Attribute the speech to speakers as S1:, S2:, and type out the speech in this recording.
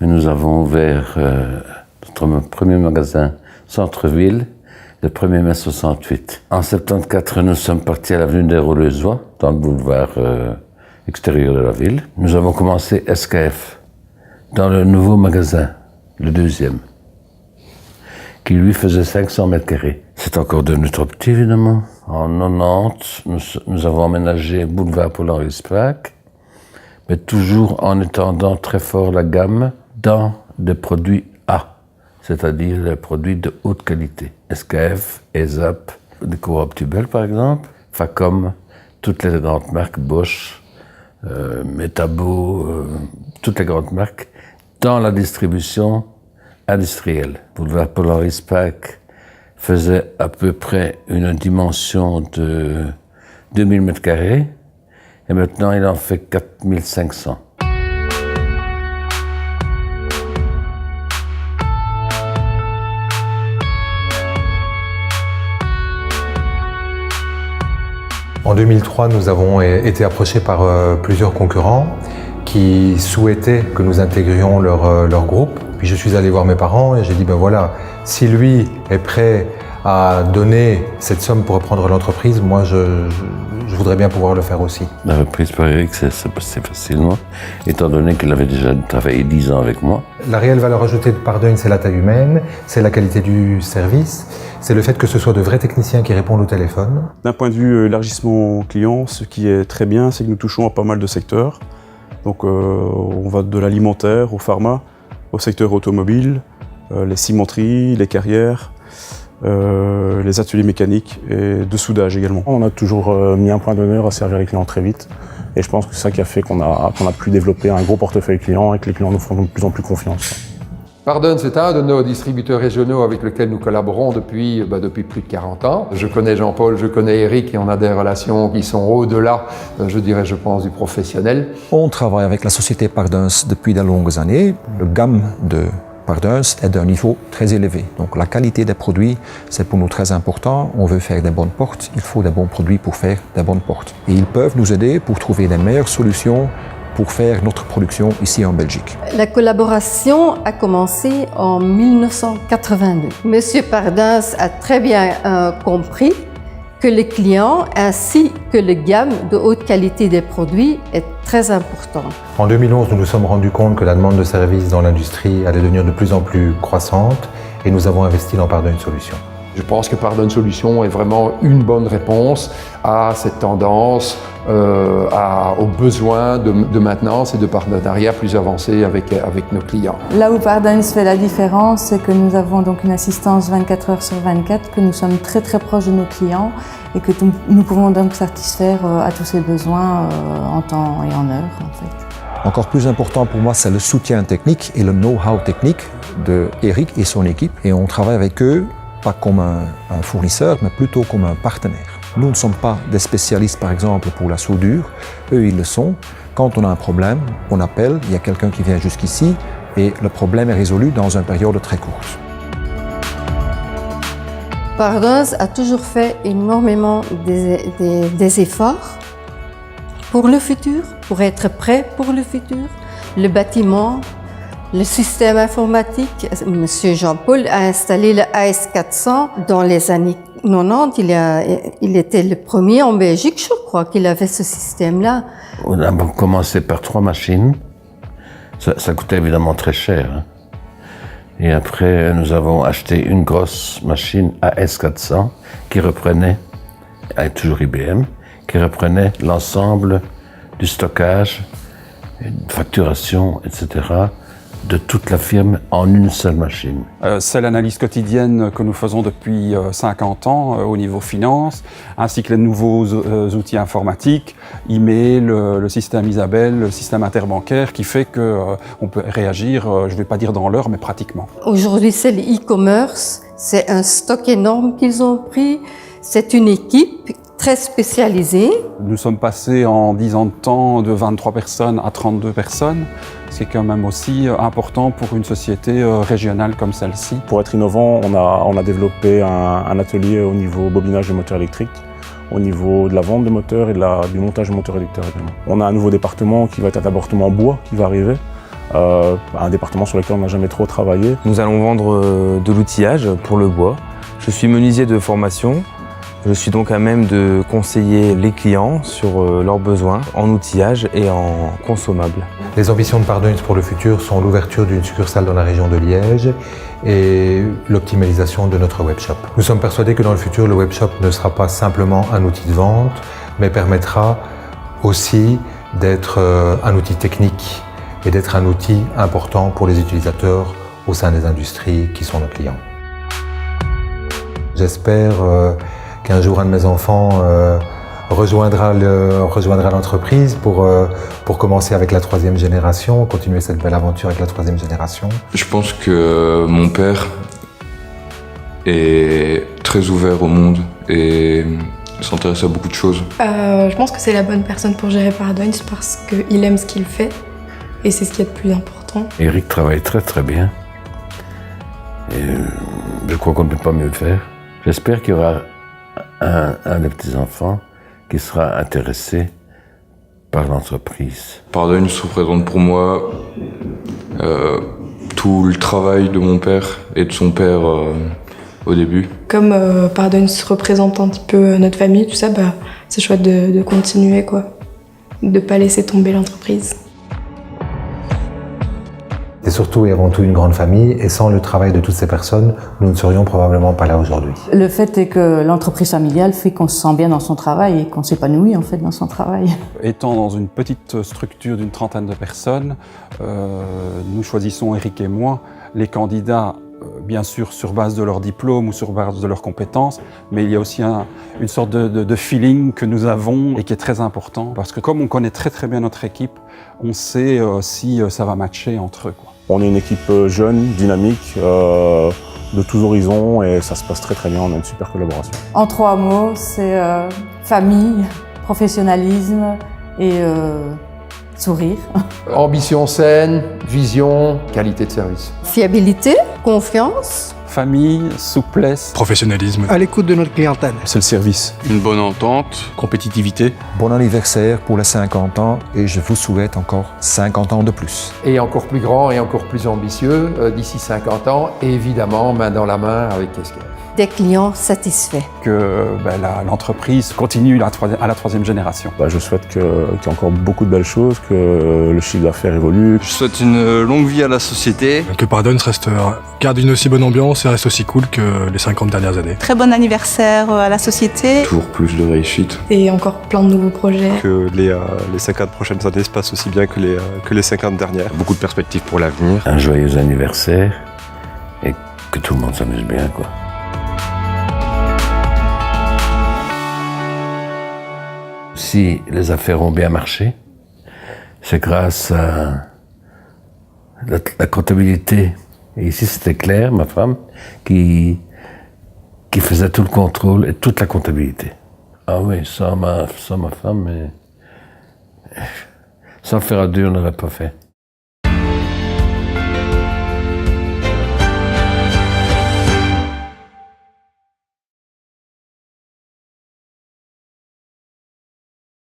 S1: Mais nous avons ouvert notre premier magasin centre-ville le 1er mai 68. En 74, nous sommes partis à l'avenue des Roleusois, dans le boulevard extérieur de la ville. Nous avons commencé SKF dans le nouveau magasin, le deuxième, qui lui faisait 500 mètres carrés. C'est encore devenu trop petit, évidemment. En 90, nous avons emménagé boulevard Paul-Henri Spaak, mais toujours en étendant très fort la gamme dans des produits A, c'est-à-dire des produits de haute qualité. SKF, ESAP, Deco-Optibel par exemple, Facom, toutes les grandes marques, Bosch, Metabo, toutes les grandes marques, dans la distribution industrielle. Boulevard Paul-Henri Spaak faisait à peu près une dimension de 2000 m², et maintenant il en fait 4500.
S2: En 2003, nous avons été approchés par plusieurs concurrents qui souhaitaient que nous intégrions leur groupe. Puis je suis allé voir mes parents et j'ai dit, ben voilà, si lui est prêt à donner cette somme pour reprendre l'entreprise, moi je voudrais bien pouvoir le faire aussi.
S1: La reprise par Eric, c'est facilement, étant donné qu'il avait déjà travaillé 10 ans avec moi.
S2: La réelle valeur ajoutée de Pardeuil, c'est la taille humaine, c'est la qualité du service, c'est le fait que ce soit de vrais techniciens qui répondent au téléphone.
S3: D'un point de vue élargissement client, ce qui est très bien, c'est que nous touchons à pas mal de secteurs. Donc on va de l'alimentaire au pharma, au secteur automobile, les cimenteries, les carrières, les ateliers mécaniques et de soudage également.
S4: On a toujours mis un point d'honneur à servir les clients très vite. Et je pense que c'est ça qui a fait qu'on a pu développer un gros portefeuille client et que les clients nous font de plus en plus confiance.
S5: Pardeuil, c'est un de nos distributeurs régionaux avec lesquels nous collaborons depuis plus de 40 ans. Je connais Jean-Paul, je connais Eric et on a des relations qui sont au-delà, je pense, du professionnel.
S6: On travaille avec la société Pardeuil depuis de longues années. Le gamme de Pardeuil est d'un niveau très élevé. Donc la qualité des produits, c'est pour nous très important. On veut faire des bonnes portes, il faut des bons produits pour faire des bonnes portes. Et ils peuvent nous aider pour trouver les meilleures solutions pour faire notre production ici en Belgique.
S7: La collaboration a commencé en 1982. Monsieur Pardeuil a très bien compris que les clients ainsi que le gamme de haute qualité des produits est très important.
S2: En 2011, nous nous sommes rendus compte que la demande de services dans l'industrie allait devenir de plus en plus croissante et nous avons investi dans Pardeuil Solutions.
S5: Je pense que Pardeuil Solutions est vraiment une bonne réponse à cette tendance, aux besoins de maintenance et de partenariat plus avancés avec nos clients.
S8: Là où Pardeuil fait la différence, c'est que nous avons donc une assistance 24 heures sur 24, que nous sommes très très proches de nos clients et que nous pouvons donc satisfaire à tous ces besoins en temps et en heure en fait.
S6: Encore plus important pour moi, c'est le soutien technique et le know-how technique de Eric et son équipe. Et on travaille avec eux pas comme un fournisseur, mais plutôt comme un partenaire. Nous ne sommes pas des spécialistes, par exemple, pour la soudure. Eux, ils le sont. Quand on a un problème, on appelle, il y a quelqu'un qui vient jusqu'ici et le problème est résolu dans une période très courte.
S7: Pardeuil a toujours fait énormément des efforts pour le futur, pour être prêt pour le futur. Le bâtiment, le système informatique, Monsieur Jean-Paul a installé le AS400 dans les années 90. Il était le premier en Belgique, je crois, qu'il avait ce système-là.
S1: On a commencé par 3 machines. Ça coûtait évidemment très cher. Hein. Et après, nous avons acheté une grosse machine AS400 qui reprenait, toujours IBM, qui reprenait l'ensemble du stockage, facturation, etc., de toute la firme en une seule machine.
S3: C'est l'analyse quotidienne que nous faisons depuis 50 ans au niveau finance, ainsi que les nouveaux outils informatiques, email, le système Isabelle, le système interbancaire, qui fait qu'on peut réagir, je ne vais pas dire dans l'heure, mais pratiquement.
S7: Aujourd'hui, c'est le e-commerce, c'est un stock énorme qu'ils ont pris, c'est une équipe très spécialisée.
S3: Nous sommes passés en 10 ans de temps de 23 personnes à 32 personnes. C'est quand même aussi important pour une société régionale comme celle-ci.
S4: Pour être innovant, on a développé un atelier au niveau bobinage de moteurs électriques, au niveau de la vente de moteurs et du montage de moteurs réducteurs également. On a un nouveau département qui va être un département bois qui va arriver, un département sur lequel on n'a jamais trop travaillé.
S9: Nous allons vendre de l'outillage pour le bois. Je suis menuisier de formation. Je suis donc à même de conseiller les clients sur leurs besoins en outillage et en consommables.
S2: Les ambitions de Pardoins pour le futur sont l'ouverture d'une succursale dans la région de Liège et l'optimalisation de notre webshop. Nous sommes persuadés que dans le futur, le webshop ne sera pas simplement un outil de vente, mais permettra aussi d'être un outil technique et d'être un outil important pour les utilisateurs au sein des industries qui sont nos clients. J'espère qu'un jour un de mes enfants rejoindra l'entreprise pour commencer avec la 3e génération, continuer cette belle aventure avec la 3e génération.
S10: Je pense que mon père est très ouvert au monde et s'intéresse à beaucoup de choses.
S11: Je pense que c'est la bonne personne pour gérer Pardoins parce qu'il aime ce qu'il fait et c'est ce qui est le plus important.
S1: Eric travaille très très bien et je crois qu'on ne peut pas mieux faire. J'espère qu'il y aura un des petits-enfants qui sera intéressé par l'entreprise.
S10: Pardoins représente pour moi tout le travail de mon père et de son père au début.
S11: Comme Pardoins représente un petit peu notre famille, tout ça, c'est chouette de continuer, quoi. De ne pas laisser tomber l'entreprise.
S2: C'est surtout et avant tout une grande famille et sans le travail de toutes ces personnes, nous ne serions probablement pas là aujourd'hui.
S8: Le fait est que l'entreprise familiale fait qu'on se sent bien dans son travail et qu'on s'épanouit en fait dans son travail.
S12: Étant dans une petite structure d'une 30aine de personnes, nous choisissons, Eric et moi, les candidats bien sûr sur base de leur diplôme ou sur base de leurs compétences, mais il y a aussi une sorte de feeling que nous avons et qui est très important parce que comme on connaît très très bien notre équipe, on sait si ça va matcher entre eux, quoi.
S4: On est une équipe jeune, dynamique, de tous horizons et ça se passe très très bien, on a une super collaboration.
S8: En 3 mots, c'est famille, professionnalisme et sourire.
S5: Ambition saine, vision, qualité de service.
S7: Fiabilité, confiance.
S12: Famille, souplesse,
S13: professionnalisme,
S14: à l'écoute de notre clientèle.
S3: C'est le service.
S10: Une bonne entente,
S13: compétitivité.
S6: Bon anniversaire pour les 50 ans et je vous souhaite encore 50 ans de plus.
S5: Et encore plus grand et encore plus ambitieux d'ici 50 ans, et évidemment main dans la main avec Kesker.
S7: Des clients satisfaits.
S12: Que l'entreprise continue à la 3e génération.
S4: Je souhaite qu'il y ait encore beaucoup de belles choses, que le chiffre d'affaires évolue.
S10: Je souhaite une longue vie à la société.
S13: Que Pardoins garde une aussi bonne ambiance et reste aussi cool que les 50 dernières années.
S15: Très bon anniversaire à la société.
S10: Toujours plus de réussite.
S11: Et encore plein de nouveaux projets.
S3: Que les 50 prochaines années se passent aussi bien que les 50 dernières.
S10: Beaucoup de perspectives pour l'avenir.
S1: Un joyeux anniversaire et que tout le monde s'amuse bien, quoi. Si les affaires ont bien marché, c'est grâce à la comptabilité. Et ici, c'était Claire, ma femme, qui faisait tout le contrôle et toute la comptabilité. Ah oui, sans ma femme, mais sans faire à deux, on n'aurait pas fait.